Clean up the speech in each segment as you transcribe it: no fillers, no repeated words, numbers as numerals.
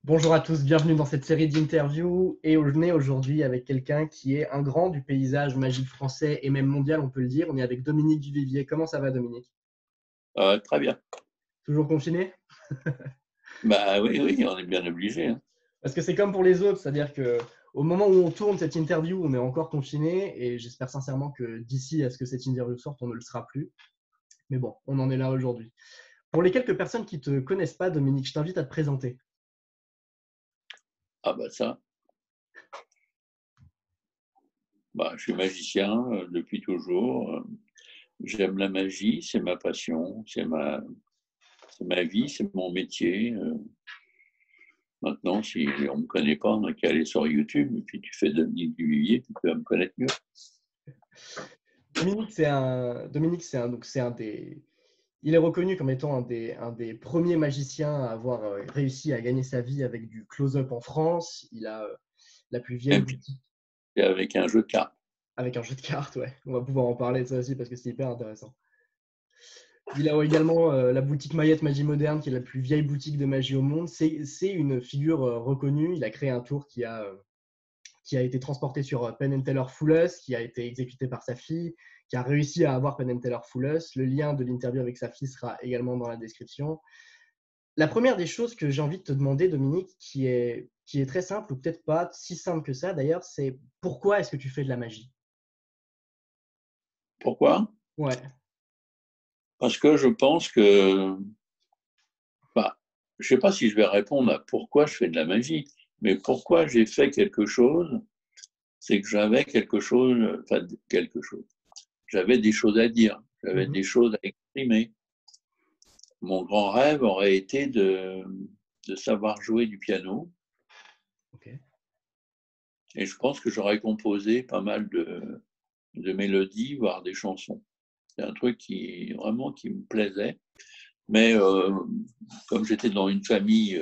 Bonjour à tous, bienvenue dans cette série d'interviews et on est aujourd'hui avec quelqu'un qui est un grand du paysage magique français et même mondial, on peut le dire. On est avec Dominique Duvivier. Comment ça va, Dominique? Très bien. Toujours confiné? Bah oui, oui, on est bien obligé, hein. Parce que c'est comme pour les autres, c'est-à-dire que au moment où on tourne cette interview, on est encore confiné et j'espère sincèrement que d'ici à ce que cette interview sorte, on ne le sera plus. Mais bon, on en est là aujourd'hui. Pour les quelques personnes qui ne te connaissent pas, Dominique, je t'invite à te présenter. Ah bah ça, je suis magicien depuis toujours. J'aime la magie, c'est ma passion, c'est ma vie, c'est mon métier. Maintenant, si on ne me connaît pas, on n'a qu'à aller sur YouTube et puis tu fais Dominique Duvivier, tu peux me connaître mieux. Donc c'est un des, il est reconnu comme étant un des premiers magiciens à avoir réussi à gagner sa vie avec du close-up en France. Il a la plus vieille Même si boutique c'est avec un jeu de cartes. avec un jeu de cartes, ouais. On va pouvoir en parler de ça aussi parce que c'est hyper intéressant. Il a également la boutique Mayette Magie Moderne, qui est la plus vieille boutique de magie au monde. C'est une figure reconnue. Il a créé un tour qui a été transporté sur Penn and Teller Full Us, qui a été exécuté par sa fille, qui a réussi à avoir Penn and Teller Full Us. Le lien de l'interview avec sa fille sera également dans la description. La première des choses que j'ai envie de te demander, Dominique, qui est très simple, ou peut-être pas si simple que ça d'ailleurs, c'est pourquoi est-ce que tu fais de la magie? Pourquoi? Ouais. Parce que je pense que, je ne sais pas si je vais répondre à pourquoi je fais de la magie, mais pourquoi j'ai fait quelque chose, c'est que j'avais quelque chose. J'avais des choses à dire, j'avais Mhm. des choses à exprimer. Mon grand rêve aurait été de savoir jouer du piano Ok. et je pense que j'aurais composé pas mal de mélodies, voire des chansons. C'est un truc qui vraiment qui me plaisait. Mais comme j'étais dans une famille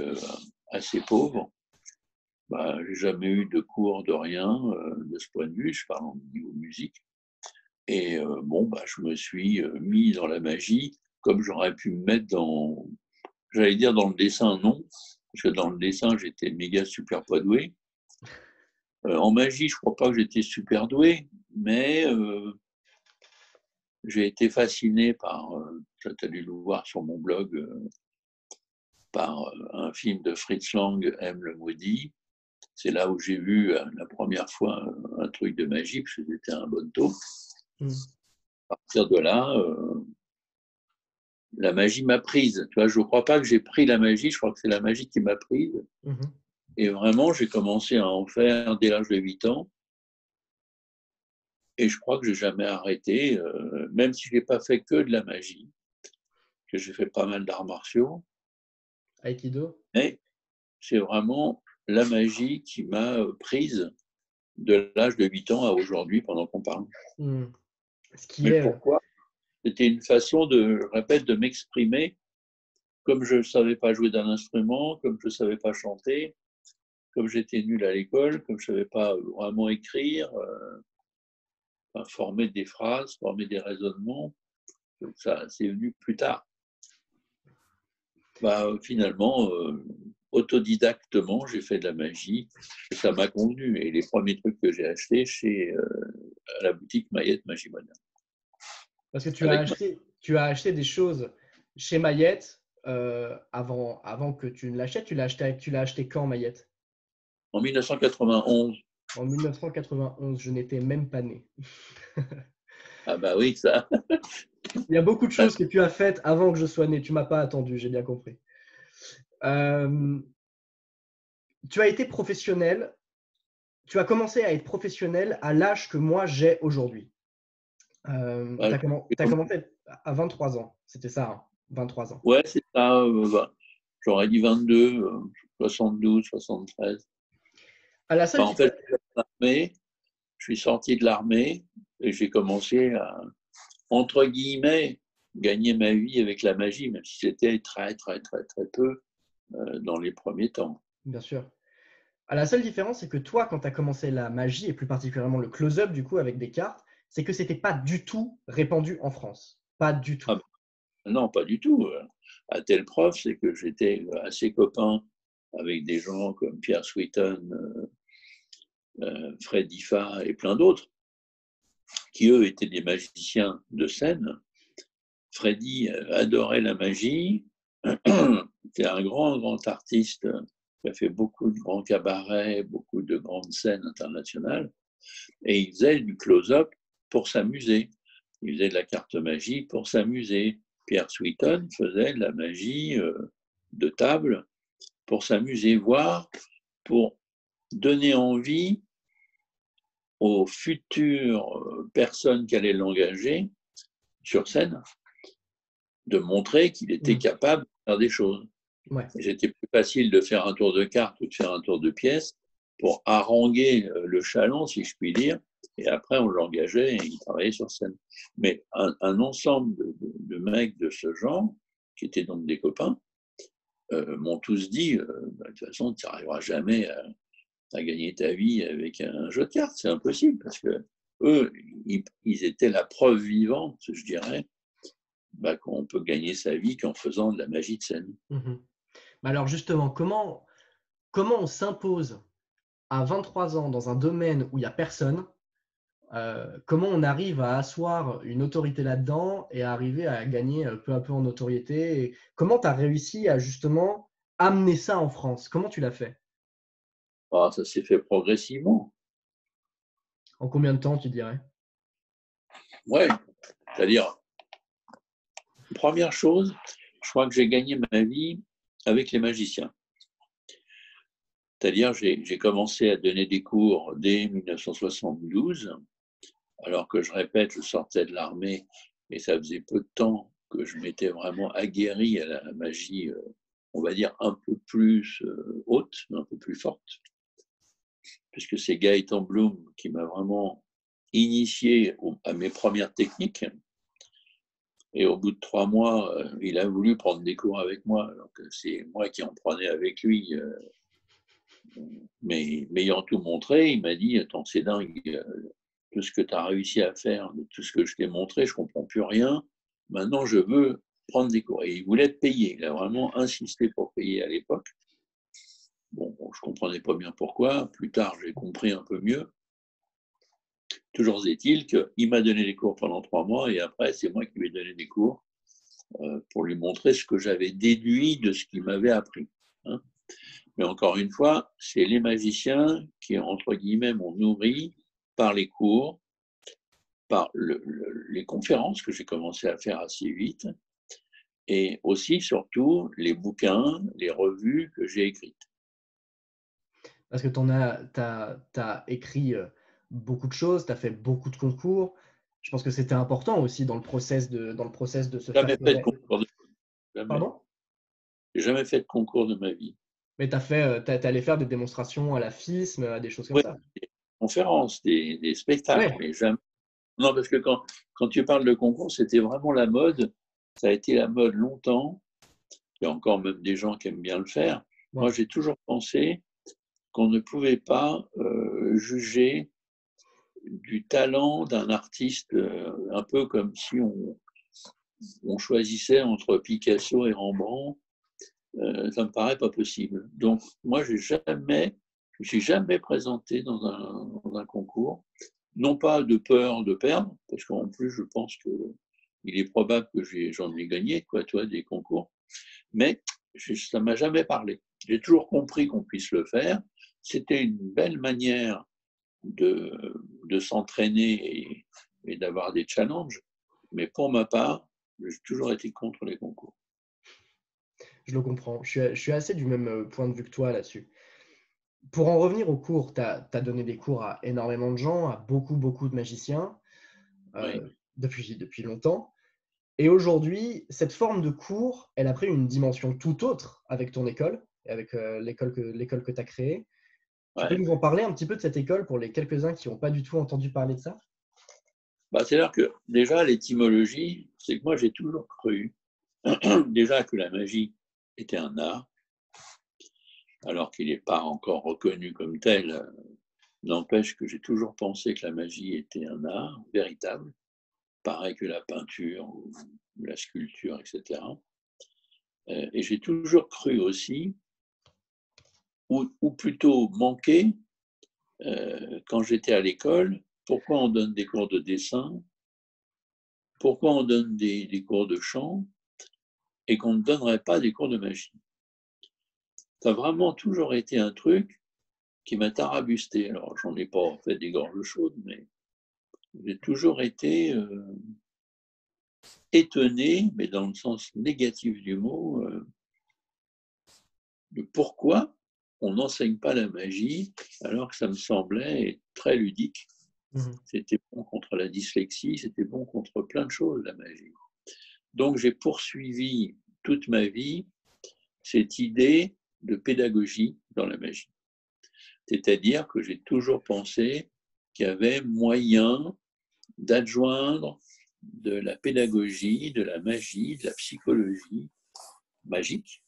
assez pauvre, j'ai jamais eu de cours de rien de ce point de vue, je parle au niveau musique. Et je me suis mis dans la magie comme j'aurais pu me mettre dans, j'allais dire dans le dessin, non, parce que dans le dessin, j'étais méga super pas doué. En magie, je crois pas que j'étais super doué, mais j'ai été fasciné par, tu as dû le voir sur mon blog, par un film de Fritz Lang, M. le Maudit. C'est là où j'ai vu la première fois un truc de magie, parce que j'étais un bon taux. Mhm. À partir de là, la magie m'a prise. Tu vois, je ne crois pas que j'ai pris la magie, je crois que c'est la magie qui m'a prise. Mhm. Et vraiment, j'ai commencé à en faire dès l'âge de 8 ans. Et je crois que je n'ai jamais arrêté, même si je n'ai pas fait que de la magie, que j'ai fait pas mal d'arts martiaux. Aikido. Mais c'est vraiment la magie qui m'a prise de l'âge de 8 ans à aujourd'hui pendant qu'on parle. Mhm. Ce qui Mais est, pourquoi? C'était une façon de, je répète, de m'exprimer comme je ne savais pas jouer d'un instrument, comme je ne savais pas chanter, comme j'étais nul à l'école, comme je ne savais pas vraiment écrire, former des phrases, former des raisonnements. Donc ça, c'est venu plus tard. Finalement, autodidactement, j'ai fait de la magie et ça m'a convenu. Et les premiers trucs que j'ai achetés chez à la boutique Mayette Magie Moderne. parce que Avec tu as acheté des choses chez Mayette avant que tu ne l'achètes. Tu l'as acheté quand, Mayette? En 1991. En 1991, je n'étais même pas né. Ah bah oui, ça. Il y a beaucoup de choses que tu as faites avant que je sois né. Tu m'as pas attendu, j'ai bien compris. Euh, Tu as été professionnel. Tu as commencé à être professionnel à l'âge que moi j'ai aujourd'hui. Tu Ouais, as commencé à 23 ans. C'était ça, hein, 23 ans. ouais, c'est ça. J'aurais dit 22, 72, 73. À la seule En fait, différence. je suis sorti de l'armée et j'ai commencé à, entre guillemets, gagner ma vie avec la magie, même si c'était très, très, très, très peu dans les premiers temps. Bien sûr. À la seule différence, c'est que toi, quand tu as commencé la magie, et plus particulièrement le close-up, du coup, avec des cartes, c'est que c'était pas du tout répandu en France. Pas du tout. Ah, non, pas du tout. À tel prof, c'est que j'étais assez copain avec des gens comme Pierre Sweeton, Fred Diffa et plein d'autres, qui eux étaient des magiciens de scène. Freddy adorait la magie. C'était un grand artiste qui a fait beaucoup de grands cabarets, beaucoup de grandes scènes internationales. Et il faisait du close-up pour s'amuser. Il faisait de la carte magie pour s'amuser. Pierre Sweeton faisait de la magie de table pour s'amuser, voire pour donner envie aux futures personnes qui allaient l'engager sur scène de montrer qu'il était capable de faire des choses. Ouais. C'était plus facile de faire un tour de carte ou de faire un tour de pièce pour haranguer le chaland, si je puis dire, et après on l'engageait et il travaillait sur scène. Mais un ensemble de mecs de ce genre, qui étaient donc des copains, m'ont tous dit, de toute façon, tu n'arriveras jamais à gagner ta vie avec un jeu de cartes, c'est impossible, parce que eux, ils étaient la preuve vivante, je dirais, qu'on peut gagner sa vie qu'en faisant de la magie de scène. Alors justement, comment on s'impose à 23 ans dans un domaine où il n'y a personne? Comment on arrive à asseoir une autorité là-dedans et à arriver à gagner peu à peu en notoriété? Et comment tu as réussi à justement amener ça en France? Comment tu l'as fait? Ça s'est fait progressivement. En combien de temps, tu dirais? Ouais, c'est-à-dire, première chose, je crois que j'ai gagné ma vie avec les magiciens. C'est-à-dire, j'ai commencé à donner des cours dès 1972, alors que je répète, je sortais de l'armée et ça faisait peu de temps que je m'étais vraiment aguerri à la magie, on va dire, un peu plus haute, un peu plus forte, puisque c'est Gaëtan Bloom qui m'a vraiment initié à mes premières techniques. Et au bout de 3 mois, il a voulu prendre des cours avec moi. Alors que c'est moi qui en prenais avec lui. Mais m'ayant tout montré, il m'a dit, attends, c'est dingue, tout ce que tu as réussi à faire, tout ce que je t'ai montré, je ne comprends plus rien. Maintenant, je veux prendre des cours. Et il voulait être payé. Il a vraiment insisté pour payer à l'époque. Bon, je ne comprenais pas bien pourquoi. Plus tard, j'ai compris un peu mieux. Toujours est-il qu'il m'a donné des cours pendant 3 mois et après, c'est moi qui lui ai donné des cours pour lui montrer ce que j'avais déduit de ce qu'il m'avait appris. Hein. Mais encore une fois, c'est les magiciens qui, entre guillemets, m'ont nourri par les cours, par les conférences que j'ai commencé à faire assez vite, et aussi, surtout, les bouquins, les revues que j'ai écrites. Parce que tu as écrit beaucoup de choses, tu as fait beaucoup de concours. Je pense que c'était important aussi dans le process de se faire Jamais fait de connaître. concours de ma vie. Jamais. Pardon? J'ai jamais fait de concours de ma vie. Mais t'es allé faire des démonstrations à la FISM, à des choses comme Oui, ça? des conférences, des spectacles, Ouais. mais jamais. Non, parce que quand tu parles de concours, c'était vraiment la mode. Ça a été la mode longtemps. Il y a encore même des gens qui aiment bien le faire. Moi, Ouais. j'ai toujours pensé qu'on ne pouvait pas juger du talent d'un artiste un peu comme si on choisissait entre Picasso et Rembrandt. Ça me paraît pas possible. Donc, moi, je ne me suis jamais présenté dans un concours, non pas de peur de perdre, parce qu'en plus, je pense qu'il est probable que j'en ai gagné, quoi, toi, des concours, mais ça ne m'a jamais parlé. J'ai toujours compris qu'on puisse le faire. C'était une belle manière de s'entraîner et d'avoir des challenges, mais pour ma part, j'ai toujours été contre les concours. Je le comprends. Je suis assez du même point de vue que toi là-dessus. Pour en revenir aux cours, tu as donné des cours à énormément de gens, à beaucoup de magiciens Oui. depuis longtemps. Et aujourd'hui, cette forme de cours, elle a pris une dimension tout autre avec ton école, et avec l'école que tu as créée. Tu peux Ouais. nous en parler un petit peu de cette école pour les quelques-uns qui n'ont pas du tout entendu parler de ça? C'est-à-dire que déjà, l'étymologie, c'est que moi, j'ai toujours cru déjà que la magie était un art, alors qu'il n'est pas encore reconnu comme tel. N'empêche que j'ai toujours pensé que la magie était un art véritable, pareil que la peinture ou la sculpture, etc. Et j'ai toujours cru aussi ou plutôt manqué quand j'étais à l'école. Pourquoi on donne des cours de dessin? Pourquoi on donne des cours de chant et qu'on ne donnerait pas des cours de magie? Ça a vraiment toujours été un truc qui m'a tarabusté. Alors, j'en ai pas fait des gorges chaudes, mais j'ai toujours été étonné, mais dans le sens négatif du mot, de pourquoi on n'enseigne pas la magie alors que ça me semblait très ludique. C'était bon contre la dyslexie, c'était bon contre plein de choses, la magie. Donc j'ai poursuivi toute ma vie cette idée de pédagogie dans la magie. C'est-à-dire que j'ai toujours pensé qu'il y avait moyen d'adjoindre de la pédagogie, de la magie, de la psychologie magique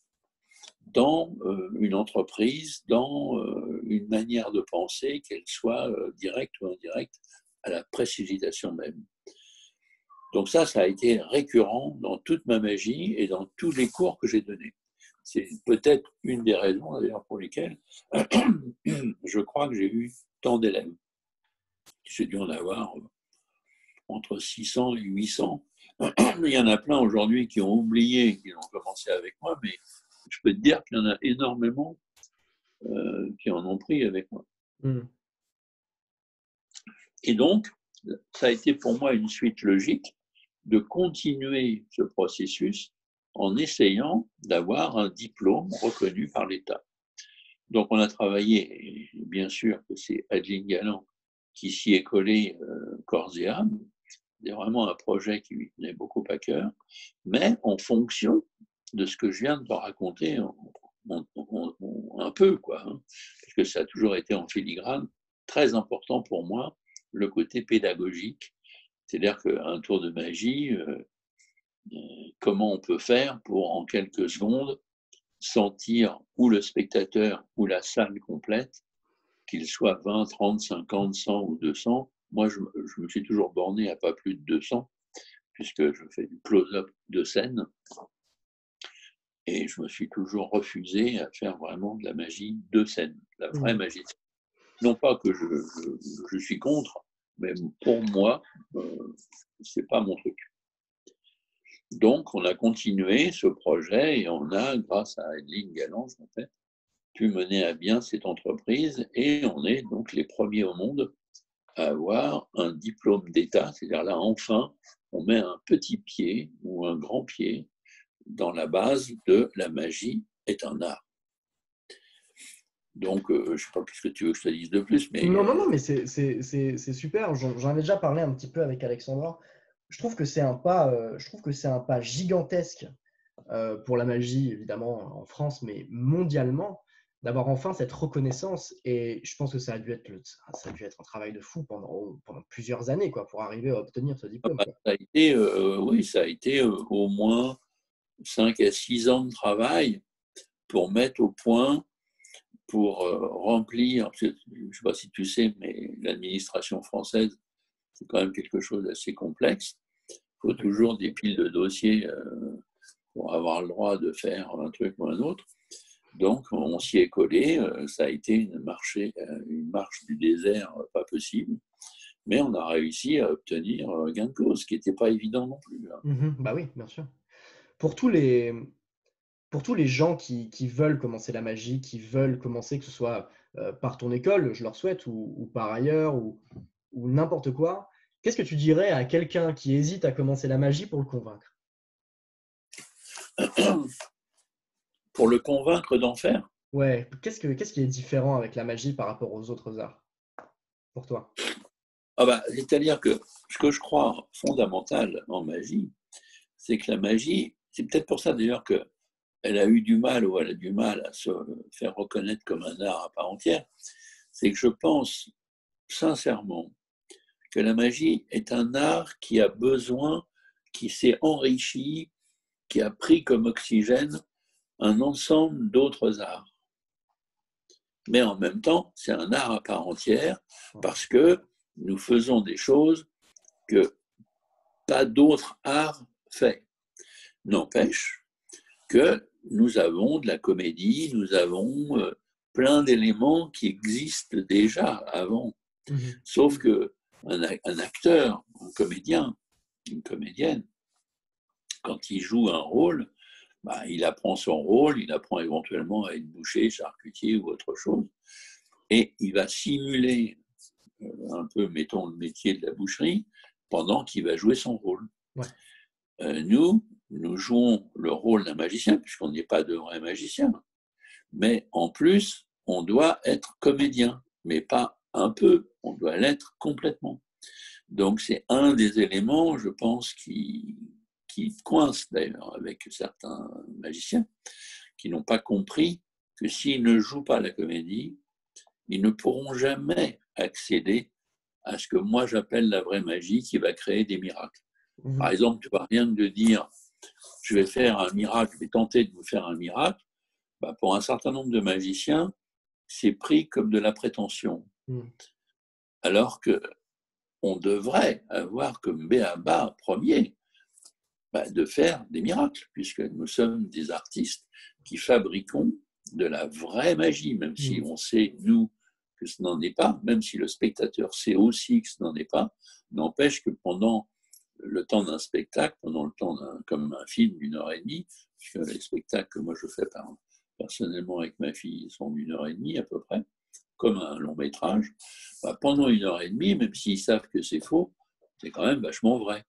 dans une entreprise, dans une manière de penser, qu'elle soit directe ou indirecte, à la précipitation même. Donc ça a été récurrent dans toute ma magie et dans tous les cours que j'ai donnés. C'est peut-être une des raisons d'ailleurs pour lesquelles je crois que j'ai eu tant d'élèves. J'ai dû en avoir entre 600 et 800. Il y en a plein aujourd'hui qui ont oublié qu'ils ont commencé avec moi, mais je peux te dire qu'il y en a énormément qui en ont pris avec moi. Et donc, ça a été pour moi une suite logique de continuer ce processus en essayant d'avoir un diplôme reconnu par l'État. Donc, on a travaillé, et bien sûr que c'est Adeline Galland qui s'y est collée corps et âme. C'est vraiment un projet qui lui tenait beaucoup à cœur, mais en fonction de ce que je viens de te raconter un peu, quoi, hein, parce que ça a toujours été en filigrane, très important pour moi, le côté pédagogique. C'est-à-dire qu'un tour de magie, comment on peut faire pour, en quelques secondes, sentir ou le spectateur ou la salle complète, qu'il soit 20, 30, 50, 100 ou 200. Moi, je me suis toujours borné à pas plus de 200, puisque je fais du close-up de scène. Et je me suis toujours refusé à faire vraiment de la magie de scène, la vraie magie. Non pas que je suis contre, mais pour moi, c'est pas mon truc. Donc, on a continué ce projet et on a, grâce à Adeline Galland, en fait, pu mener à bien cette entreprise et on est donc les premiers au monde à avoir un diplôme d'État, c'est-à-dire là, enfin, on met un petit pied ou un grand pied dans la base de la magie est un art. Donc, je ne sais pas ce que tu veux que je te dise de plus, mais... Non, mais c'est super. J'en ai déjà parlé un petit peu avec Alexandra. Je trouve que c'est un pas gigantesque pour la magie, évidemment, en France, mais mondialement, d'avoir enfin cette reconnaissance. Et je pense que ça a dû être un travail de fou pendant plusieurs années, quoi, pour arriver à obtenir ce diplôme, quoi. Ça a été, oui, ça a été au moins 5 à 6 ans de travail pour mettre au point, pour remplir, je ne sais pas si tu sais, mais l'administration française, c'est quand même quelque chose d'assez complexe. Il faut toujours des piles de dossiers pour avoir le droit de faire un truc ou un autre. Donc, on s'y est collé. Ça a été une marche du désert pas possible. Mais on a réussi à obtenir gain de cause, ce qui n'était pas évident non plus. Bah oui, bien sûr. Pour tous les, pour tous les gens qui veulent commencer la magie, qui veulent commencer, que ce soit par ton école, je leur souhaite, ou par ailleurs, ou n'importe quoi, qu'est-ce que tu dirais à quelqu'un qui hésite à commencer la magie pour le convaincre? Pour le convaincre d'en faire? Ouais, qu'est-ce qui est différent avec la magie par rapport aux autres arts, pour toi? C'est-à-dire que ce que je crois fondamental en magie, c'est que la magie, c'est peut-être pour ça d'ailleurs qu'elle a eu du mal ou elle a du mal à se faire reconnaître comme un art à part entière, c'est que je pense sincèrement que la magie est un art qui a besoin, qui s'est enrichi, qui a pris comme oxygène un ensemble d'autres arts. Mais en même temps, c'est un art à part entière parce que nous faisons des choses que pas d'autre art fait. N'empêche que nous avons de la comédie, nous avons plein d'éléments qui existent déjà avant. Sauf que un acteur, un comédien, une comédienne, quand il joue un rôle, il apprend son rôle, il apprend éventuellement à être boucher, charcutier ou autre chose, et il va simuler un peu, mettons, le métier de la boucherie pendant qu'il va jouer son rôle. Ouais. Nous jouons le rôle d'un magicien, puisqu'on n'est pas de vrais magiciens, mais en plus, on doit être comédien, mais pas un peu, on doit l'être complètement. Donc c'est un des éléments, je pense, qui coince d'ailleurs avec certains magiciens, qui n'ont pas compris que s'ils ne jouent pas la comédie, ils ne pourront jamais accéder à ce que moi j'appelle la vraie magie qui va créer des miracles. Par exemple, tu vois, rien de dire je vais faire un miracle, je vais tenter de vous faire un miracle, pour un certain nombre de magiciens, c'est pris comme de la prétention. Alors qu'on devrait avoir comme béaba premier de faire des miracles, puisque nous sommes des artistes qui fabriquons de la vraie magie, même si on sait, nous, que ce n'en est pas, même si le spectateur sait aussi que ce n'en est pas, n'empêche que pendant le temps d'un spectacle, pendant le temps comme un film d'une heure et demie, puisque les spectacles que moi je fais personnellement avec ma fille sont d'une heure et demie à peu près, comme un long métrage, pendant une heure et demie, même s'ils savent que c'est faux, c'est quand même vachement vrai.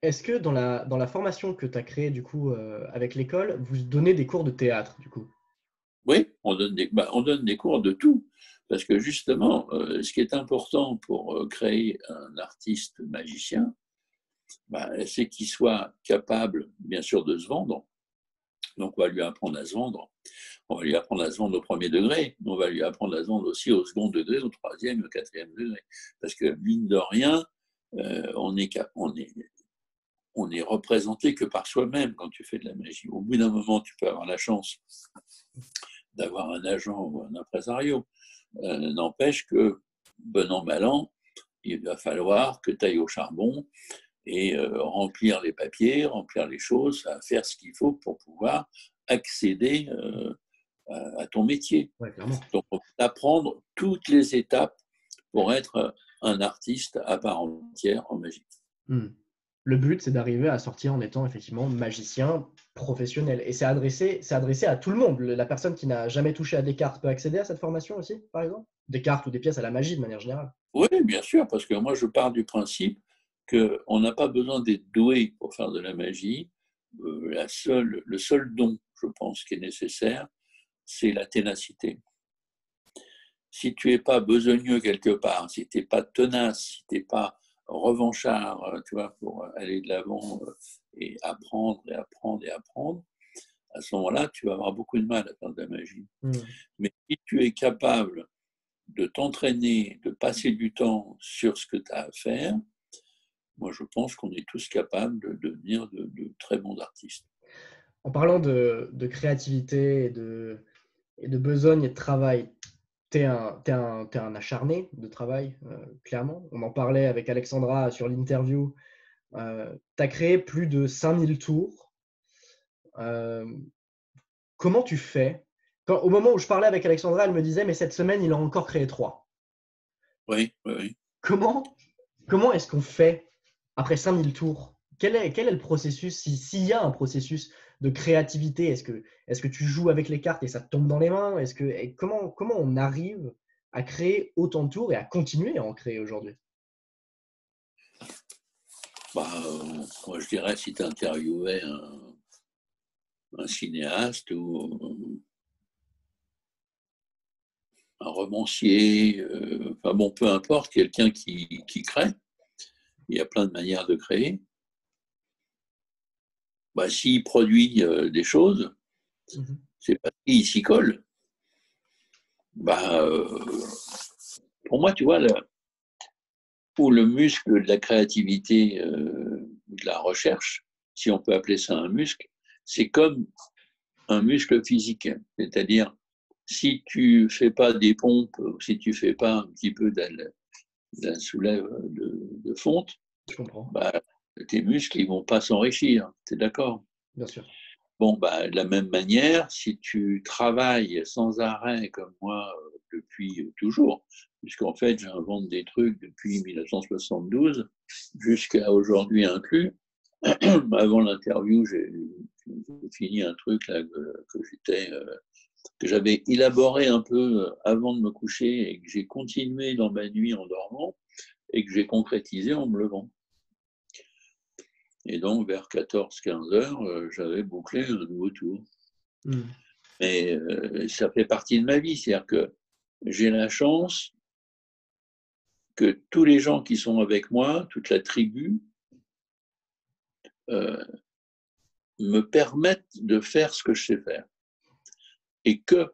Est-ce que dans la formation que tu as créée du coup avec l'école, vous donnez des cours de théâtre du coup? Oui, on donne des cours de tout. Parce que justement, ce qui est important pour créer un artiste magicien, c'est qu'il soit capable, bien sûr, de se vendre. Donc, on va lui apprendre à se vendre. On va lui apprendre à se vendre au premier degré. On va lui apprendre à se vendre aussi au second degré, au troisième, au quatrième degré. Parce que, mine de rien, on est représenté que par soi-même quand tu fais de la magie. Au bout d'un moment, tu peux avoir la chance d'avoir un agent ou un impresario. N'empêche que, bon an, mal an, il va falloir que tu ailles au charbon et remplir les papiers, remplir les choses, faire ce qu'il faut pour pouvoir accéder à ton métier. Ouais, clairement. Donc, on va apprendre toutes les étapes pour être un artiste à part entière en magie. Le but, c'est d'arriver à sortir en étant effectivement magicien professionnel. Et c'est adressé à tout le monde. La personne qui n'a jamais touché à des cartes peut accéder à cette formation aussi, par exemple? Des cartes ou des pièces à la magie de manière générale. Oui, bien sûr, parce que moi, je pars du principe qu'on n'a pas besoin d'être doué pour faire de la magie. Le seul don, je pense, qui est nécessaire, c'est la ténacité. Si tu n'es pas besogneux quelque part, si tu n'es pas tenace, si tu n'es pas revanchard, tu vois, pour aller de l'avant et apprendre et apprendre et apprendre, à ce moment-là, tu vas avoir beaucoup de mal à faire de la magie. Mais si tu es capable de t'entraîner, de passer du temps sur ce que tu as à faire, moi je pense qu'on est tous capables de devenir de très bons artistes. En parlant de créativité et de besogne et de travail, t'es un acharné de travail, clairement. On en parlait avec Alexandra sur l'interview. Tu as créé plus de 5000 tours. Comment tu fais au moment où je parlais avec Alexandra, elle me disait, mais cette semaine, il a encore créé 3. Oui, oui, oui. Comment est-ce qu'on fait après 5000 tours? Quel est le processus, s'il y a un processus de créativité? Est-ce que tu joues avec les cartes et ça te tombe dans les mains? Comment on arrive à créer autant de tours et à continuer à en créer aujourd'hui? Moi je dirais, si tu interviewais un cinéaste ou un romancier, peu importe, quelqu'un qui crée, il y a plein de manières de créer. S'il produit des choses, c'est parce qu'il s'y colle. Pour moi, tu vois, pour le muscle de la créativité, de la recherche, si on peut appeler ça un muscle, c'est comme un muscle physique. C'est-à-dire, si tu ne fais pas des pompes, si tu ne fais pas un petit peu d'un soulève de fonte, Je comprends. tes muscles, ils ne vont pas s'enrichir. Tu es d'accord? Bien sûr. Bon, bah, de la même manière, si tu travailles sans arrêt comme moi depuis toujours, puisqu'en fait j'invente des trucs depuis 1972 jusqu'à aujourd'hui inclus. Avant l'interview, j'ai fini un truc là, que j'avais élaboré un peu avant de me coucher et que j'ai continué dans ma nuit en dormant et que j'ai concrétisé en me levant. Et donc, vers 14-15 heures, j'avais bouclé un nouveau tour. Mais ça fait partie de ma vie, c'est-à-dire que j'ai la chance que tous les gens qui sont avec moi, toute la tribu, me permettent de faire ce que je sais faire et que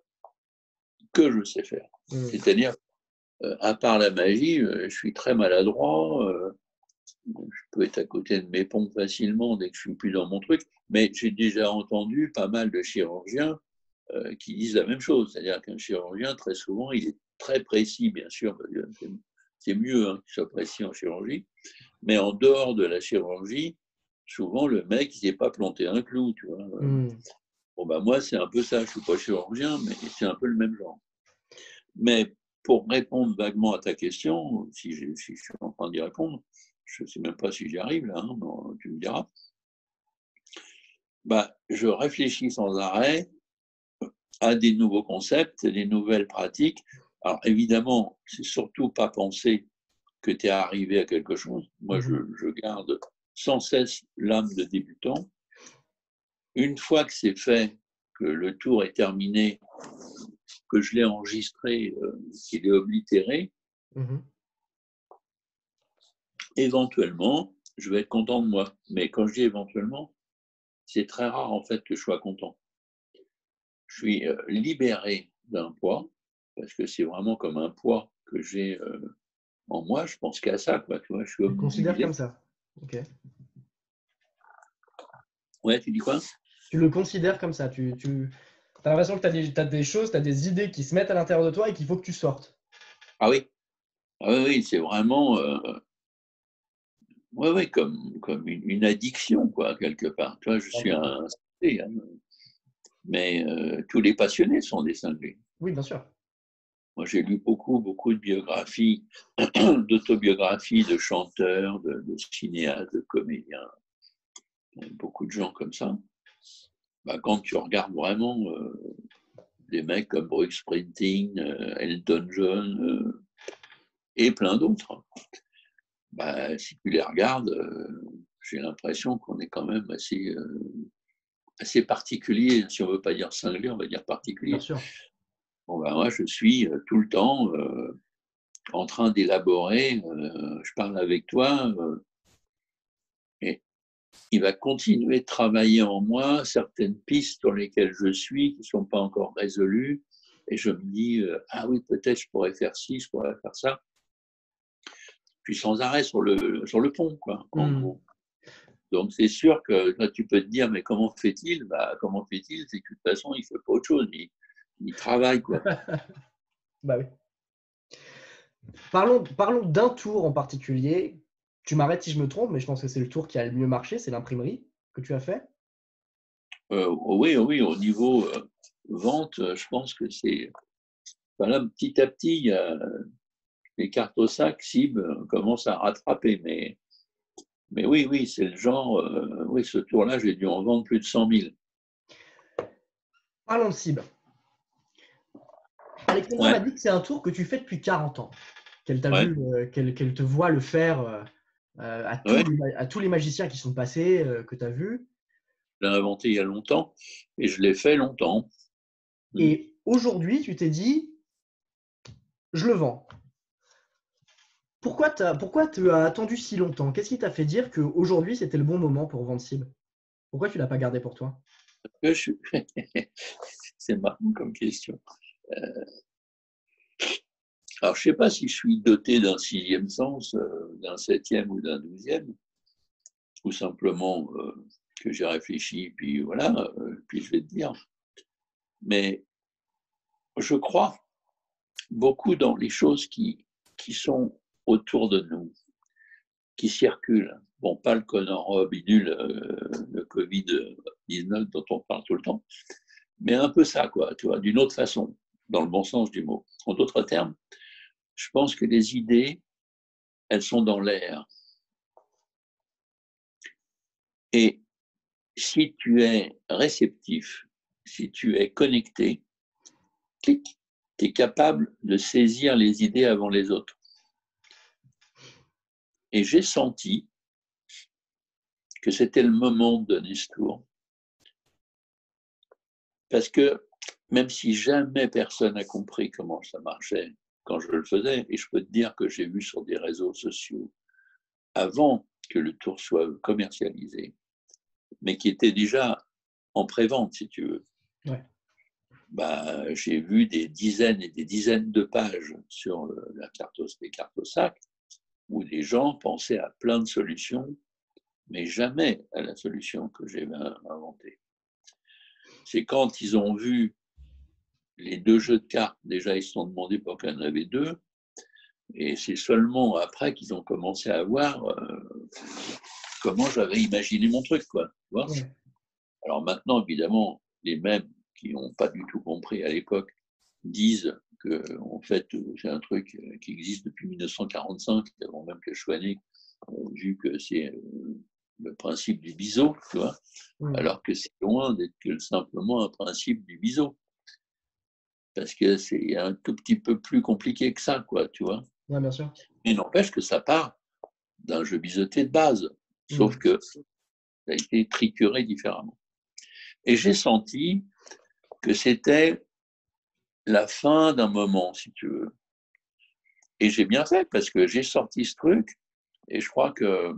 je sais faire. C'est-à-dire, à part la magie, je suis très maladroit, je peux être à côté de mes pompes facilement dès que je suis plus dans mon truc, mais j'ai déjà entendu pas mal de chirurgiens qui disent la même chose, c'est-à-dire qu'un chirurgien, très souvent, il est très précis, bien sûr, c'est mieux hein, qu'il soit précis en chirurgie, mais en dehors de la chirurgie, souvent le mec, il n'est pas planté un clou, tu vois. Bon, ben moi, c'est un peu ça, je ne suis pas chirurgien, mais c'est un peu le même genre. Mais pour répondre vaguement à ta question, si je suis en train d'y répondre, je ne sais même pas si j'y arrive là, hein, tu me diras. Bah, je réfléchis sans arrêt à des nouveaux concepts, des nouvelles pratiques. Alors évidemment, c'est surtout pas penser que tu es arrivé à quelque chose. Moi, je garde sans cesse l'âme de débutant. Une fois que c'est fait, que le tour est terminé, que je l'ai enregistré, qu'il est oblitéré, éventuellement, je vais être content de moi. Mais quand je dis éventuellement, c'est très rare en fait que je sois content. Je suis libéré d'un poids, parce que c'est vraiment comme un poids que j'ai en moi, je pense qu'à ça, quoi, tu vois, je suis Tu le considères obnubilé. comme ça? Ok. Ouais, tu dis quoi? Tu le considères comme ça. Tu as l'impression que tu as des choses, tu as des idées qui se mettent à l'intérieur de toi et qu'il faut que tu sortes. Ah oui, oui, c'est vraiment ouais, comme une addiction, quoi, quelque part. Tu vois, je suis un cinglé, hein, mais tous les passionnés sont des cinglés. Oui, bien sûr. Moi, j'ai lu beaucoup de biographies, d'autobiographies de chanteurs, de cinéastes, de comédiens, beaucoup de gens comme ça. Bah, quand tu regardes vraiment des mecs comme Bruce Springsteen, Elton John et plein d'autres, bah, si tu les regardes, j'ai l'impression qu'on est quand même assez particulier. Si on ne veut pas dire cinglé, on va dire Bien particulier. sûr. Bon, bah, moi, je suis tout le temps en train d'élaborer, je parle avec toi, et il va continuer de travailler en moi certaines pistes sur lesquelles je suis, qui ne sont pas encore résolues, et je me dis, ah oui, peut-être je pourrais faire ci, je pourrais faire ça. Je suis sans arrêt sur le pont, quoi, en gros. Donc c'est sûr que là, tu peux te dire, mais comment fait-il? Bah, comment fait-il? C'est que de toute façon, il ne fait pas autre chose, il travaille, quoi. Bah oui. Parlons d'un tour en particulier. Tu m'arrêtes si je me trompe, mais je pense que c'est le tour qui a le mieux marché, c'est l'imprimerie que tu as fait. Oui, au niveau vente, je pense que c'est. Voilà, petit à petit, les cartes au sac, SIB, commencent à rattraper. Mais oui, c'est le genre. Oui, ce tour-là, j'ai dû en vendre plus de 100 000. Parlons de SIB. Alexandra m'a Ouais, dit que c'est un tour que tu fais depuis 40 ans, qu'elle t'a ouais, vu, qu'elle te voit le faire ouais. à tous les magiciens qui sont passés, que tu as vus. Je l'ai inventé il y a longtemps et je l'ai fait longtemps. Et aujourd'hui, tu t'es dit, je le vends. Pourquoi tu as attendu si longtemps? Qu'est-ce qui t'a fait dire qu'aujourd'hui, c'était le bon moment pour vendre SIB? Pourquoi tu ne l'as pas gardé pour toi? C'est marrant comme question. Alors, je ne sais pas si je suis doté d'un sixième sens, d'un septième ou d'un douzième, ou simplement que j'ai réfléchi, puis voilà, puis je vais te dire. Mais je crois beaucoup dans les choses qui sont autour de nous. qui circulent. Bon, pas le Conor bidule, le Covid-19 dont on parle tout le temps, mais un peu ça, quoi, tu vois, d'une autre façon, dans le bon sens du mot. En d'autres termes, je pense que les idées, elles sont dans l'air. Et si tu es réceptif, si tu es connecté, tu es capable de saisir les idées avant les autres. Et j'ai senti que c'était le moment de donner ce tour. Parce que même si jamais personne n'a compris comment ça marchait quand je le faisais, et je peux te dire que j'ai vu sur des réseaux sociaux, avant que le tour soit commercialisé, mais qui était déjà en pré-vente, si tu veux, Ouais. bah, j'ai vu des dizaines et des dizaines de pages sur les cartes au sac, où les gens pensaient à plein de solutions, mais jamais à la solution que j'ai inventée. C'est quand ils ont vu les 2 jeux de cartes, déjà ils se sont demandé pourquoi il y en avait 2, et c'est seulement après qu'ils ont commencé à voir comment j'avais imaginé mon truc, quoi. Tu vois. Ouais. Alors maintenant, évidemment, les mêmes qui n'ont pas du tout compris à l'époque disent que, en fait, c'est un truc qui existe depuis 1945, avant même que je sois né, vu que c'est le principe du biseau, tu vois, alors que c'est loin d'être que simplement un principe du biseau. Parce que c'est un tout petit peu plus compliqué que ça, quoi, tu vois. Ouais, bien sûr. Mais n'empêche que ça part d'un jeu biseauté de base, sauf que ça a été trituré différemment. Et j'ai senti que c'était la fin d'un moment, si tu veux. Et j'ai bien fait, parce que j'ai sorti ce truc, et je crois que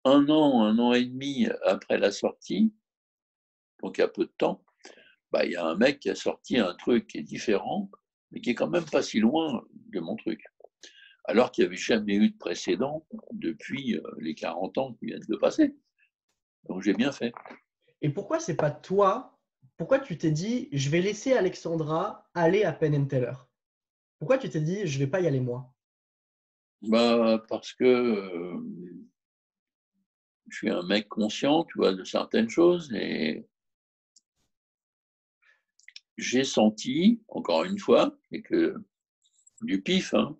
un an et demi après la sortie, donc il y a peu de temps, bah, il y a un mec qui a sorti un truc qui est différent, mais qui est quand même pas si loin de mon truc. Alors qu'il n'y avait jamais eu de précédent depuis les 40 ans qui viennent de passer. Donc j'ai bien fait. Et pourquoi c'est pas toi? Pourquoi tu t'es dit, je vais laisser Alexandra aller à Penn and Teller? Pourquoi tu t'es dit, je vais pas y aller moi? Bah, parce que je suis un mec conscient, tu vois, de certaines choses, et j'ai senti, encore une fois, et que du pif, hein,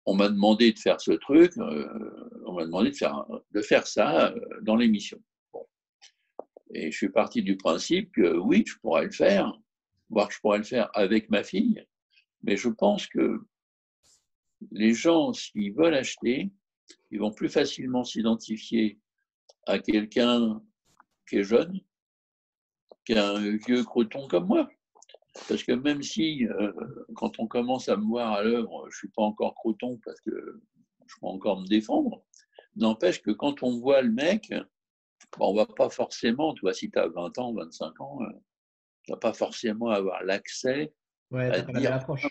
on m'a demandé de faire ce truc, on m'a demandé de faire ça dans l'émission. Bon. Et je suis parti du principe que oui, je pourrais le faire, voire je pourrais le faire avec ma fille, mais je pense que les gens, s'ils veulent acheter, ils vont plus facilement s'identifier à quelqu'un qui est jeune qu'à un vieux croton comme moi. Parce que même si, quand on commence à me voir à l'œuvre, je ne suis pas encore croton parce que je peux encore me défendre, n'empêche que quand on voit le mec, on ne va pas forcément, tu vois, si tu as 20 ans, 25 ans, tu ne vas pas forcément avoir l'accès Ouais, à t'as pas la même dire approche.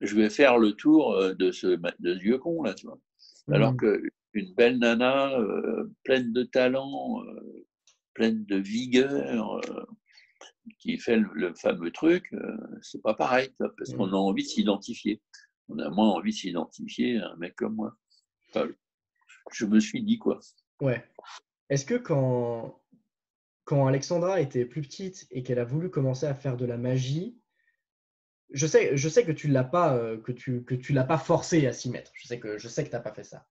je vais faire le tour de ce vieux con là, tu vois. Alors qu'une belle nana pleine de talent, pleine de vigueur, qui fait le fameux truc, c'est pas pareil, parce qu'on a envie de s'identifier. On a moins envie de s'identifier à un mec comme moi. Enfin, je me suis dit quoi. Ouais. Est-ce que quand Alexandra était plus petite et qu'elle a voulu commencer à faire de la magie, je sais que tu l'as pas, que tu l'as pas forcé à s'y mettre. Je sais que t'as pas fait ça.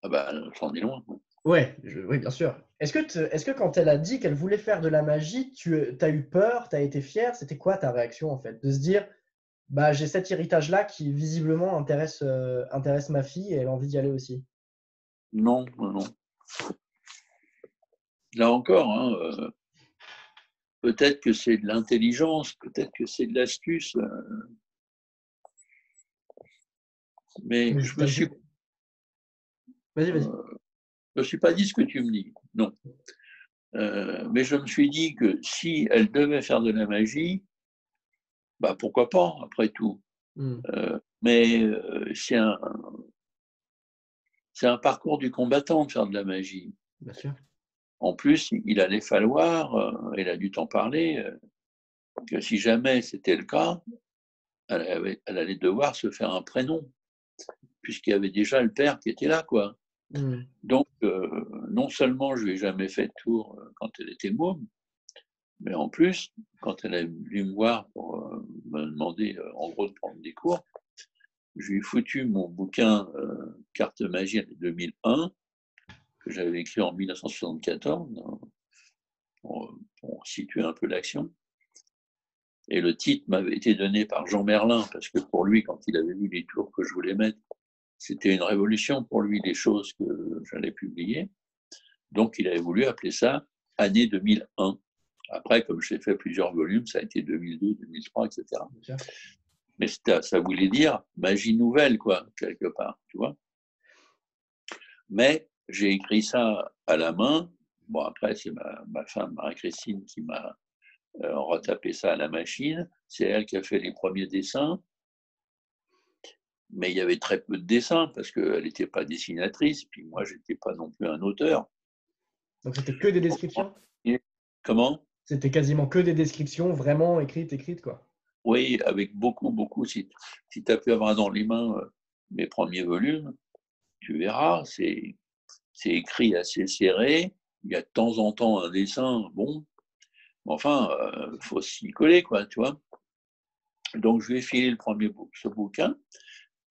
Ah bah, j'en ai loin. Ouais, oui, bien sûr. Est-ce que quand elle a dit qu'elle voulait faire de la magie, tu as eu peur, tu as été fier? C'était quoi ta réaction en fait? De se dire, bah j'ai cet héritage-là qui visiblement intéresse ma fille et elle a envie d'y aller aussi. Non, non, non. Là encore, hein, peut-être que c'est de l'intelligence, peut-être que c'est de l'astuce, mais Mais je t'as me ju- suis, Vas-y, vas-y. euh, je me suis pas dit ce que tu me dis. Non. Mais je me suis dit que si elle devait faire de la magie, bah pourquoi pas, après tout. Hmm, Mais c'est un parcours du combattant de faire de la magie. bien sûr. En plus, il allait falloir, elle a dû t'en parler, que si jamais c'était le cas, elle allait devoir se faire un prénom. puisqu'il y avait déjà le père qui était là, quoi. Mmh. Donc, non seulement je lui ai jamais fait de tour quand elle était môme, mais en plus, quand elle est venue me voir pour me demander, en gros, de prendre des cours, je lui ai foutu mon bouquin Carte magie année 2001, que j'avais écrit en 1974, pour situer un peu l'action. Et le titre m'avait été donné par Jean Merlin, parce que pour lui, quand il avait vu les tours que je voulais mettre, c'était une révolution pour lui, les choses que j'allais publier. Donc, il avait voulu appeler ça année 2001. Après, comme j'ai fait plusieurs volumes, ça a été 2002, 2003, etc. Bien. Mais ça voulait dire magie nouvelle, quoi, quelque part, tu vois. Mais j'ai écrit ça à la main. Bon, après, c'est ma femme, Marie-Christine, qui m'a retapé ça à la machine. C'est elle qui a fait les premiers dessins. Mais il y avait très peu de dessins parce qu'elle n'était pas dessinatrice, puis moi, je n'étais pas non plus un auteur. Donc c'était que des descriptions? Comment? C'était quasiment que des descriptions vraiment écrites, quoi. Oui, avec beaucoup. Si tu as pu avoir dans les mains mes premiers volumes, tu verras, c'est écrit assez serré. Il y a de temps en temps un dessin, bon, enfin, faut s'y coller, quoi, tu vois. Donc, je lui ai filé ce bouquin.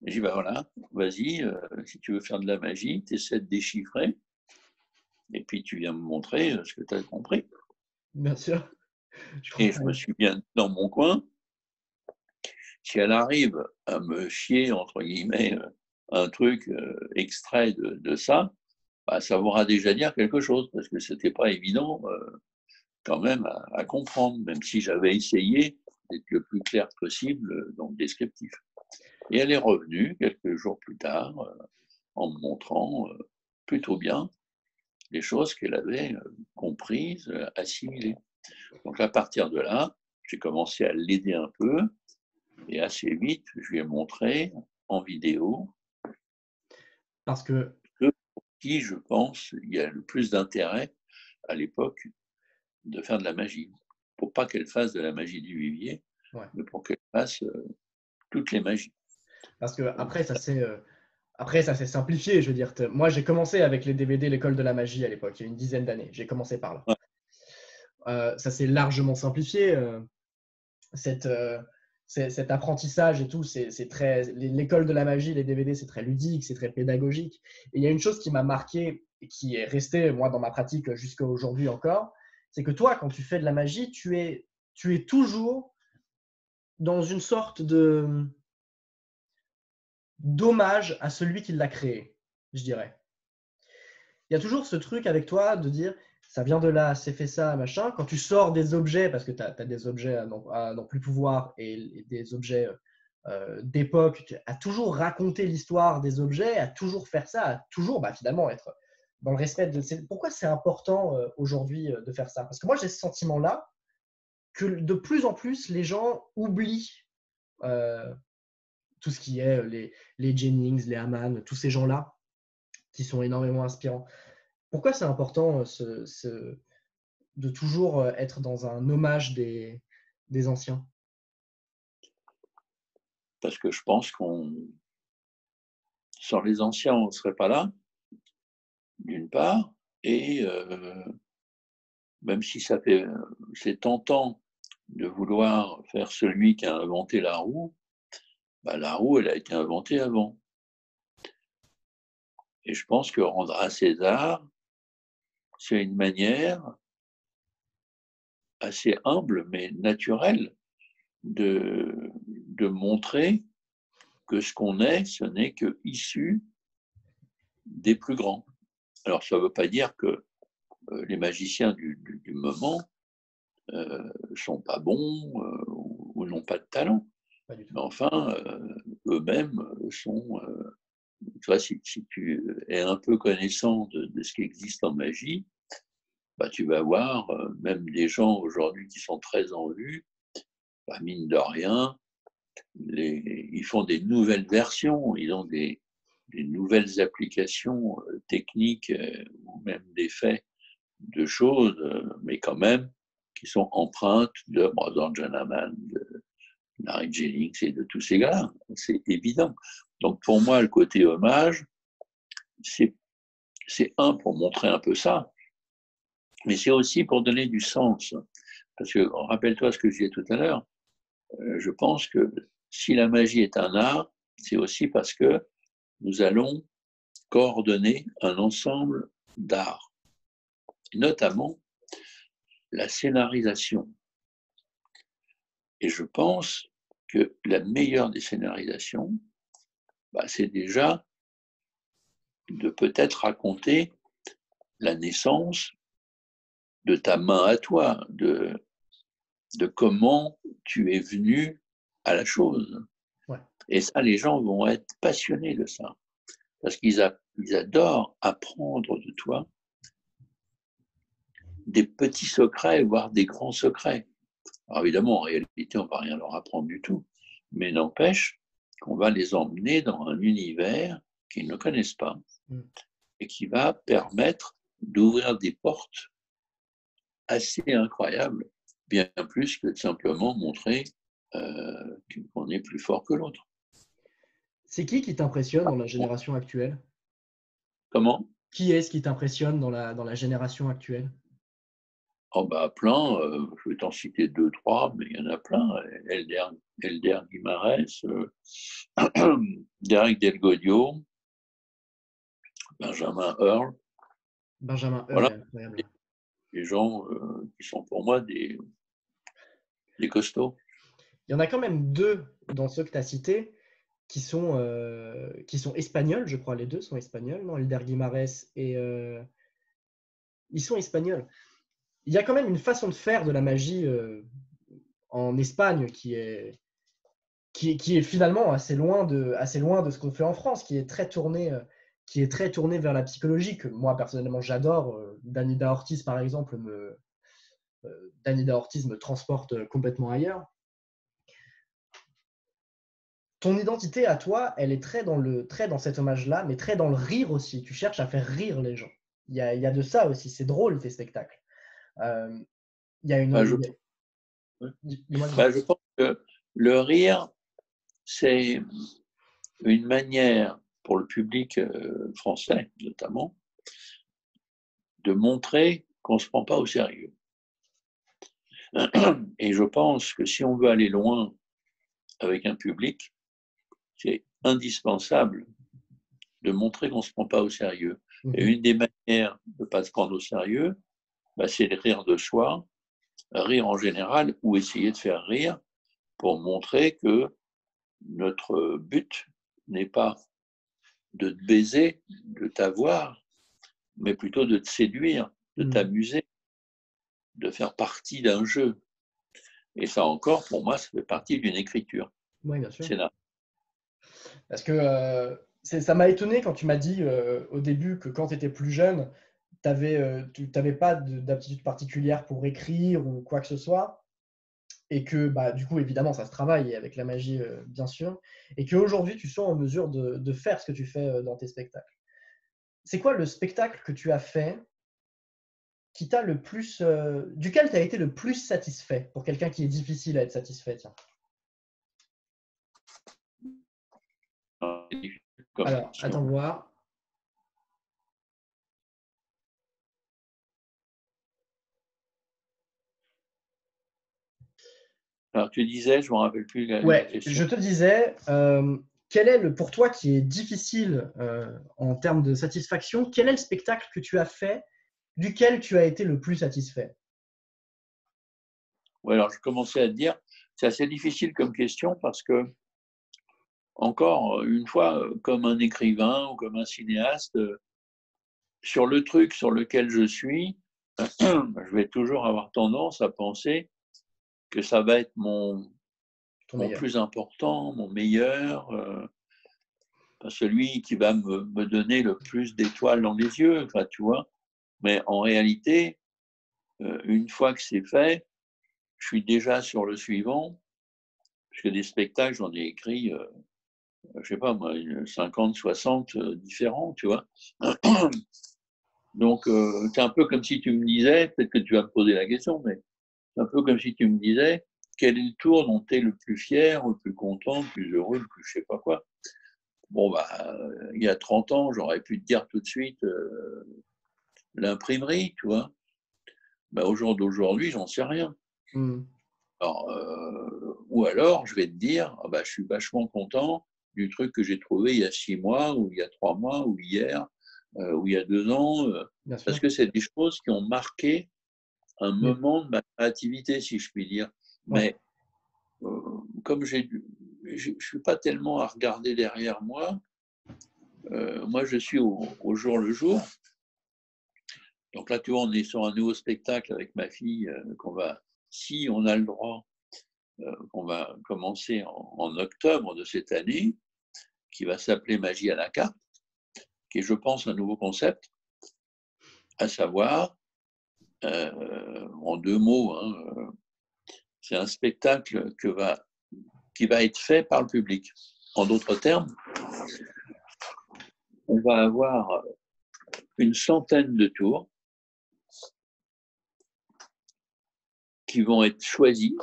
J'ai dit, ben voilà, vas-y, si tu veux faire de la magie, tu essaies de déchiffrer, et puis tu viens me montrer ce que tu as compris. Bien sûr. Et je me suis bien dans mon coin. Si elle arrive à me chier, entre guillemets, un truc extrait de ça, bah, ça voudra déjà dire quelque chose, parce que ce n'était pas évident quand même à comprendre, même si j'avais essayé d'être le plus clair possible dans le descriptif. Et elle est revenue quelques jours plus tard en me montrant plutôt bien les choses qu'elle avait comprises, assimilées. Donc à partir de là, j'ai commencé à l'aider un peu et assez vite, je lui ai montré en vidéo Parce que pour qui, je pense, il y a le plus d'intérêt à l'époque de faire de la magie. Pour pas qu'elle fasse de la magie du vivier, ouais. mais pour qu'elle fasse toutes les magies. Parce que Donc, après ça s'est simplifié, je veux dire. Moi, j'ai commencé avec les DVD l'école de la magie à l'époque, il y a une dizaine d'années. J'ai commencé par là. ouais. Ça s'est largement simplifié. Cette, cet apprentissage et tout, c'est très l'école de la magie, les DVD, c'est très ludique, c'est très pédagogique. Et il y a une chose qui m'a marqué et qui est restée moi dans ma pratique jusqu'à aujourd'hui encore, c'est que toi, quand tu fais de la magie, tu es toujours dans une sorte de d'hommage à celui qui l'a créé, je dirais. Il y a toujours ce truc avec toi de dire ça vient de là, c'est fait ça, machin. Quand tu sors des objets, parce que tu as des objets à non plus pouvoir et des objets d'époque, à toujours raconter l'histoire des objets, à toujours faire ça, à toujours finalement être dans le respect de. Pourquoi c'est important aujourd'hui de faire ça? Parce que moi j'ai ce sentiment-là que de plus en plus les gens oublient euh, tout ce qui est les Jennings, les Hamann, tous ces gens-là qui sont énormément inspirants. Pourquoi c'est important de toujours être dans un hommage des anciens? Parce que je pense sans les anciens, on ne serait pas là, d'une part, et même si c'est tentant de vouloir faire celui qui a inventé la roue, la roue, elle a été inventée avant. Et je pense que rendre à César, c'est une manière assez humble, mais naturelle, de montrer que ce qu'on est, ce n'est que issu des plus grands. Alors, ça ne veut pas dire que les magiciens du moment sont pas bons ou n'ont pas de talent. Pas du tout. Mais enfin, eux-mêmes sont. Tu vois, si tu es un peu connaissant de ce qui existe en magie, tu vas voir même des gens aujourd'hui qui sont très en vue, mine de rien, ils font des nouvelles versions, ils ont des nouvelles applications techniques ou même des faits de choses, mais quand même qui sont empreintes de Brother John Hammond, de Larry Jennings et de tous ces gars-là. C'est évident. Donc pour moi, le côté hommage, c'est un pour montrer un peu ça, mais c'est aussi pour donner du sens. Parce que, rappelle-toi ce que je disais tout à l'heure, je pense que si la magie est un art, c'est aussi parce que nous allons coordonner un ensemble d'arts, notamment la scénarisation. Et je pense que la meilleure des scénarisations, c'est déjà de peut-être raconter la naissance de ta main à toi, de comment tu es venu à la chose. Ouais. Et ça, les gens vont être passionnés de ça, parce qu'ils adorent apprendre de toi des petits secrets, voire des grands secrets. Alors évidemment, en réalité, on ne va rien leur apprendre du tout, mais n'empêche qu'on va les emmener dans un univers qu'ils ne connaissent pas et qui va permettre d'ouvrir des portes assez incroyables, bien plus que de simplement montrer qu'on est plus fort que l'autre. C'est qui t'impressionne dans la génération actuelle? Comment? Qui est-ce qui t'impressionne dans la génération actuelle? Oh plein, je vais t'en citer 2, 3, mais il y en a plein. Elder Guimarães, Derek Del Godio, Benjamin Earl. Benjamin Earl Voilà, est incroyable. des gens qui sont pour moi des costauds. Il y en a quand même 2 dans ceux que tu as cités qui sont espagnols, je crois. Les 2 sont espagnols, non? Elder Guimarães et ils sont espagnols. Il y a quand même une façon de faire de la magie en Espagne qui est finalement assez loin de ce qu'on fait en France, qui est très tourné vers la psychologie, que moi personnellement j'adore. Danida Ortiz par exemple me transporte complètement ailleurs. Ton identité à toi, elle est très dans cet hommage-là, mais très dans le rire aussi. Tu cherches à faire rire les gens. Il y a de ça aussi. C'est drôle tes spectacles. Il y a une. Je pense que le rire, c'est une manière pour le public français notamment de montrer qu'on ne se prend pas au sérieux. Et je pense que si on veut aller loin avec un public, c'est indispensable de montrer qu'on ne se prend pas au sérieux. Et une des manières de ne pas se prendre au sérieux, c'est de rire de soi, rire en général, ou essayer de faire rire pour montrer que notre but n'est pas de te baiser, de t'avoir, mais plutôt de te séduire, de t'amuser, de faire partie d'un jeu. Et ça encore, pour moi, ça fait partie d'une écriture. Oui, bien sûr. Scénar. Parce que ça m'a étonné quand tu m'as dit au début que quand tu étais plus jeune, tu n'avais pas d'aptitude particulière pour écrire ou quoi que ce soit. Et que du coup, évidemment, ça se travaille avec la magie, bien sûr. Et qu'aujourd'hui, tu sois en mesure de faire ce que tu fais dans tes spectacles. C'est quoi le spectacle que tu as fait qui t'a le plus, duquel tu as été le plus satisfait pour quelqu'un qui est difficile à être satisfait, tiens? Alors, attends voir. Alors, tu disais, je ne me rappelle plus la question. Je te disais, quel est pour toi qui est difficile en termes de satisfaction, quel est le spectacle que tu as fait duquel tu as été le plus satisfait? Oui, alors je commençais à te dire, c'est assez difficile comme question parce que, encore une fois, comme un écrivain ou comme un cinéaste, sur le truc sur lequel je suis, je vais toujours avoir tendance à penser que ça va être mon plus important, mon meilleur, celui qui va me donner le plus d'étoiles dans les yeux, tu vois. Mais en réalité, une fois que c'est fait, je suis déjà sur le suivant, parce que des spectacles, j'en ai écrit, je sais pas moi, 50, 60 différents, tu vois. Donc, c'est un peu comme si tu me disais, peut-être que tu vas me poser la question, mais c'est un peu comme si tu me disais, quel est le tour dont tu es le plus fier, le plus content, le plus heureux, le plus je sais pas quoi. Bon, il y a 30 ans, j'aurais pu te dire tout de suite l'imprimerie, tu vois. Au jour d'aujourd'hui, j'en sais rien. Alors, ou alors, je vais te dire, je suis vachement content du truc que j'ai trouvé il y a 6 mois, ou il y a 3 mois, ou hier, ou il y a 2 ans, parce que c'est des choses qui ont marqué un moment de ma créativité, si je puis dire. Mais comme je ne suis pas tellement à regarder derrière moi, moi je suis au jour le jour. Donc là, tu vois, on est sur un nouveau spectacle avec ma fille si on a le droit, qu'on va commencer en octobre de cette année, qui va s'appeler Magie à la carte, qui est, je pense, un nouveau concept, à savoir, en 2 mots, c'est un spectacle qui va être fait par le public. En d'autres termes, on va avoir une centaine de tours qui vont être choisis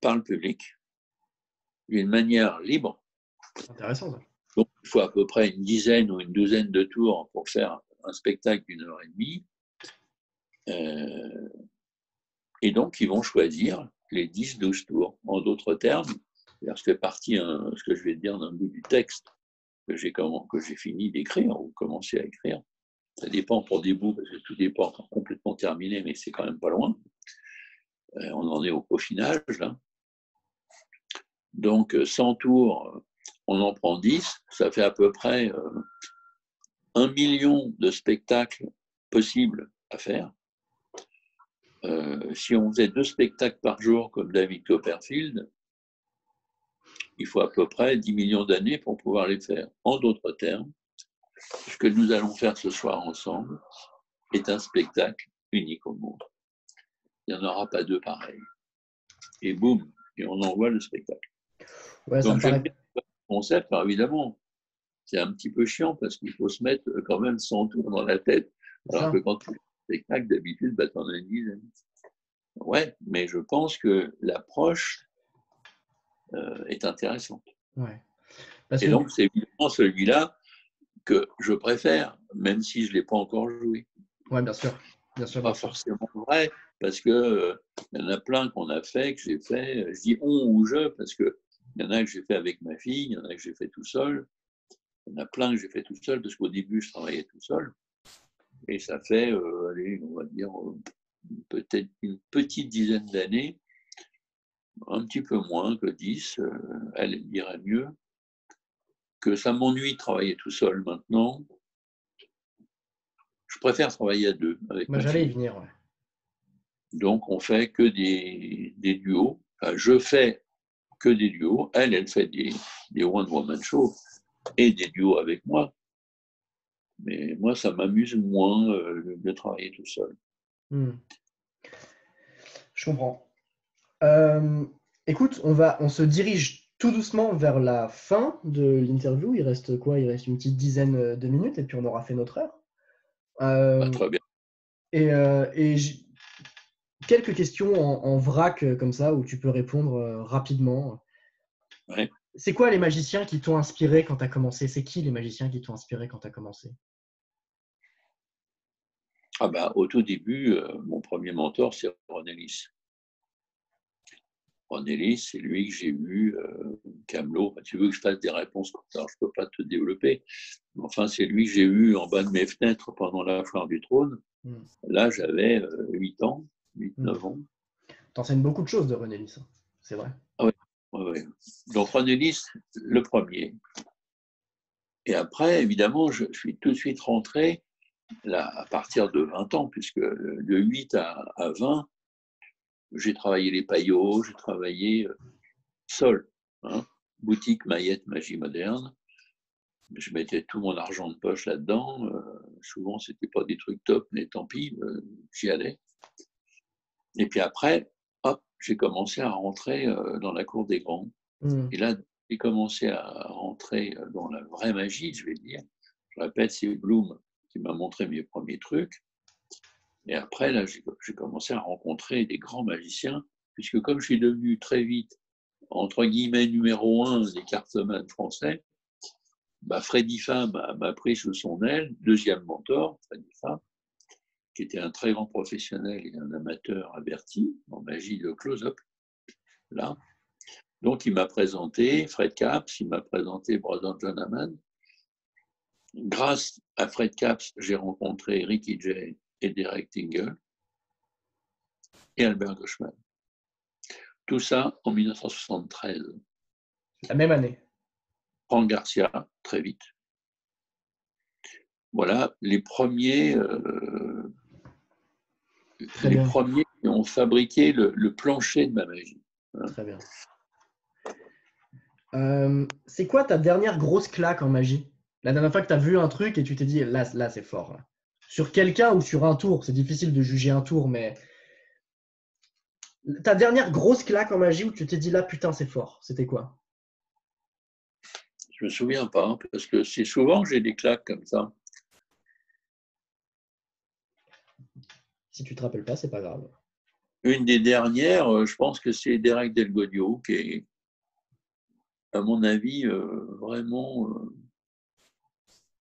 par le public d'une manière libre. Intéressant, ça. Donc, il faut à peu près une dizaine ou une douzaine de tours pour faire un spectacle d'1 h 30. Et donc, ils vont choisir les 10-12 tours. En d'autres termes, ça fait partie, ce que je vais te dire, d'un bout du texte que j'ai fini d'écrire ou commencé à écrire. Ça dépend pour des bouts, parce que tout n'est pas encore complètement terminé, mais c'est quand même pas loin. On en est au peaufinage, là. Donc, 100 tours, on en prend 10, ça fait à peu près 1 million de spectacles possibles à faire. Si on faisait 2 spectacles par jour comme David Copperfield, il faut à peu près 10 millions d'années pour pouvoir les faire. En d'autres termes, ce que nous allons faire ce soir ensemble est un spectacle unique au monde. Il n'y en aura pas 2 pareils. Et boum, et on envoie le spectacle. Ouais, donc, j'aime bien le concept, alors évidemment, c'est un petit peu chiant parce qu'il faut se mettre quand même 100 tours dans la tête. Alors que quand tu fais un spectacle, d'habitude, tu en as une dizaine. Ouais, mais je pense que l'approche est intéressante. Ouais. Et donc, c'est évidemment celui-là que je préfère, même si je ne l'ai pas encore joué. Oui, bien sûr. Bien sûr, pas forcément vrai, parce qu'il y en a plein qu'on a fait, que j'ai fait. Je dis on ou je, parce qu'il y en a que j'ai fait avec ma fille, il y en a que j'ai fait tout seul. Il y en a plein que j'ai fait tout seul, parce qu'au début, je travaillais tout seul. Et ça fait, allez, on va dire, peut-être une petite dizaine d'années, un petit peu moins que 10, elle dirait mieux, que ça m'ennuie de travailler tout seul maintenant. Je préfère travailler à 2 avec ma fille. J'allais y venir, ouais. Donc, on fait que des duos. Enfin, je fais que des duos. Elle fait des one-woman shows et des duos avec moi. Mais moi, ça m'amuse moins de travailler tout seul. Je comprends. Écoute, on se dirige tout doucement vers la fin de l'interview. Il reste quoi? Il reste une petite dizaine de minutes et puis on aura fait notre heure. Très bien. Et quelques questions en vrac comme ça où tu peux répondre rapidement. Ouais. C'est quoi les magiciens qui t'ont inspiré quand tu as commencé? C'est qui les magiciens qui t'ont inspiré quand tu as commencé? Au tout début, mon premier mentor, c'est René Lys. René Lys, c'est lui que j'ai vu, Camelot. Tu veux que je fasse des réponses comme ça? Je ne peux pas te développer. Enfin, c'est lui que j'ai eu en bas de mes fenêtres pendant la foire du trône. Là, j'avais 8 ans, 8-9 ans. T'enseignes beaucoup de choses de René Lys, c'est vrai. Ah oui. Ouais. Donc René Lys, le premier. Et après, évidemment, je suis tout de suite rentré là, à partir de 20 ans, puisque de 8 à 20, j'ai travaillé les paillots, j'ai travaillé seul. Boutique Mayette Magie Moderne. Je mettais tout mon argent de poche là-dedans. Souvent, ce n'était pas des trucs top, mais tant pis, j'y allais. Et puis après, hop, j'ai commencé à rentrer dans la cour des grands. Et là, j'ai commencé à rentrer dans la vraie magie, je vais dire. Je répète, c'est Bloom qui m'a montré mes premiers trucs. Et après, là, j'ai commencé à rencontrer des grands magiciens, puisque comme je suis devenu très vite, entre guillemets, numéro 1 des cartomans français, Freddy Fam m'a pris sous son aile, deuxième mentor, Freddy Fam, qui était un très grand professionnel et un amateur averti en magie de close-up. Là. Donc, il m'a présenté Fred Capps, il m'a présenté Brother John Hammond. Grâce à Fred Capps, j'ai rencontré Ricky Jay et Derek Tingle et Albert Gauchman. Tout ça en 1973. La même année. Frank Garcia, très vite. Voilà, les premiers qui ont fabriqué le plancher de ma magie. Très bien. C'est quoi ta dernière grosse claque en magie? La dernière fois que tu as vu un truc et tu t'es dit, là c'est fort. Là. Sur quelqu'un ou sur un tour? C'est difficile de juger un tour, mais ta dernière grosse claque en magie où tu t'es dit, là, putain, c'est fort. C'était quoi? Je me souviens pas, parce que c'est souvent que j'ai des claques comme ça. Si tu te rappelles pas, c'est pas grave. Une des dernières, je pense que c'est Derek Delgodio, qui est, à mon avis, vraiment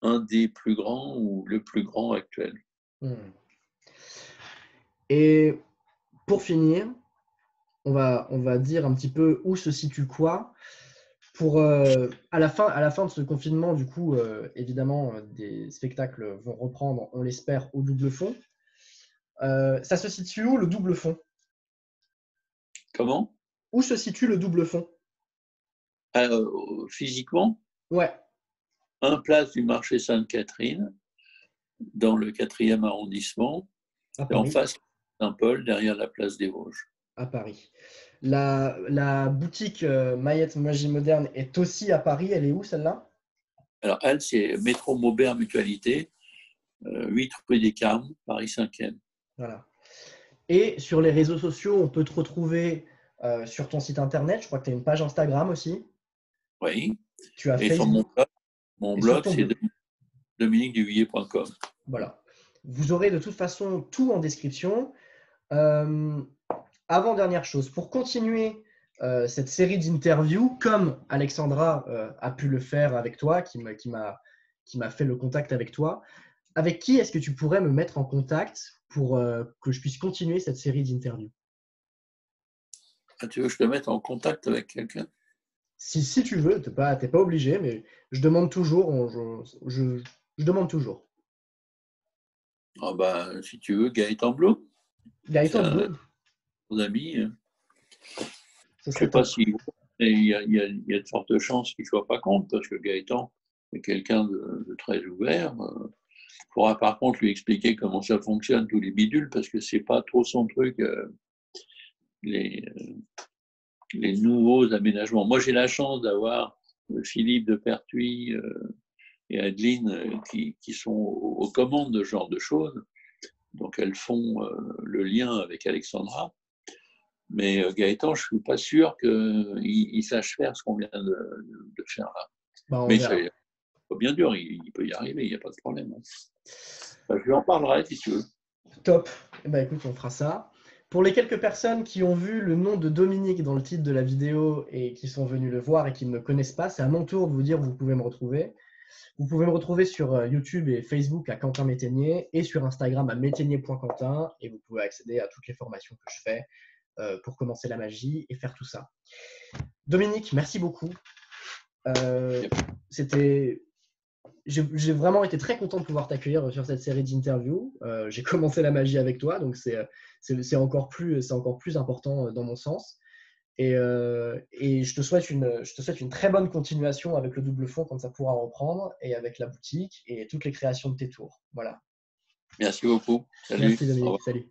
un des plus grands ou le plus grand actuel. Et pour finir, on va dire un petit peu où se situe quoi. Pour, à la fin de ce confinement, du coup, évidemment, des spectacles vont reprendre, on l'espère, au double fond. Ça se situe où, le double fond? Comment? Où se situe le double fond? Physiquement? Ouais. Un place du marché Sainte-Catherine, dans le 4e arrondissement, et en face Saint-Paul, derrière la place des Vosges. À Paris. La boutique Mayette Magie Moderne est aussi à Paris. Elle est où, celle-là? Alors, elle, c'est Métro Maubert Mutualité, 8 rue des Carmes, Paris 5e. Voilà. Et sur les réseaux sociaux, on peut te retrouver sur ton site internet. Je crois que tu as une page Instagram aussi. Oui. Tu as et Facebook. Sur mon blog, c'est dominiqueduvillier.com. Voilà. Vous aurez de toute façon tout en description. Avant-dernière chose, pour continuer cette série d'interviews, comme Alexandra a pu le faire avec toi, qui m'a fait le contact avec toi, avec qui est-ce que tu pourrais me mettre en contact pour que je puisse continuer cette série d'interviews? Tu veux que je te mette en contact avec quelqu'un? Si tu veux, tu n'es pas obligé, mais je demande toujours. Je demande toujours. Si tu veux, Gaëtan Blum. Gaëtan Blum. Mon ami. Je ne sais top. pas si il y a de fortes chances qu'il ne soit pas contre, parce que Gaëtan est quelqu'un de très ouvert. Il faudra par contre lui expliquer comment ça fonctionne, tous les bidules, parce que ce n'est pas trop son truc, les nouveaux aménagements. Moi, j'ai la chance d'avoir Philippe de Pertuis et Adeline qui sont aux commandes de ce genre de choses. Donc, elles font le lien avec Alexandra. Mais Gaëtan, je ne suis pas sûr qu'il sache faire ce qu'on vient de faire là. Mais c'est pas bien dur, il peut y arriver, il n'y a pas de problème. Je lui en parlerai si tu veux. Top. Écoute, on fera ça. Pour les quelques personnes qui ont vu le nom de Dominique dans le titre de la vidéo et qui sont venues le voir et qui ne me connaissent pas, c'est à mon tour de vous dire où vous pouvez me retrouver. Vous pouvez me retrouver sur YouTube et Facebook à Quentin Métainier et sur Instagram à métainier.quentin et vous pouvez accéder à toutes les formations que je fais pour commencer la magie et faire tout ça. Dominique, merci beaucoup. J'ai vraiment été très content de pouvoir t'accueillir sur cette série d'interviews. J'ai commencé la magie avec toi, donc c'est encore plus important dans mon sens. Et je te souhaite une très bonne continuation avec le double fond quand ça pourra reprendre et avec la boutique et toutes les créations de tes tours. Voilà. Merci beaucoup. Salut. Merci Dominique. Salut.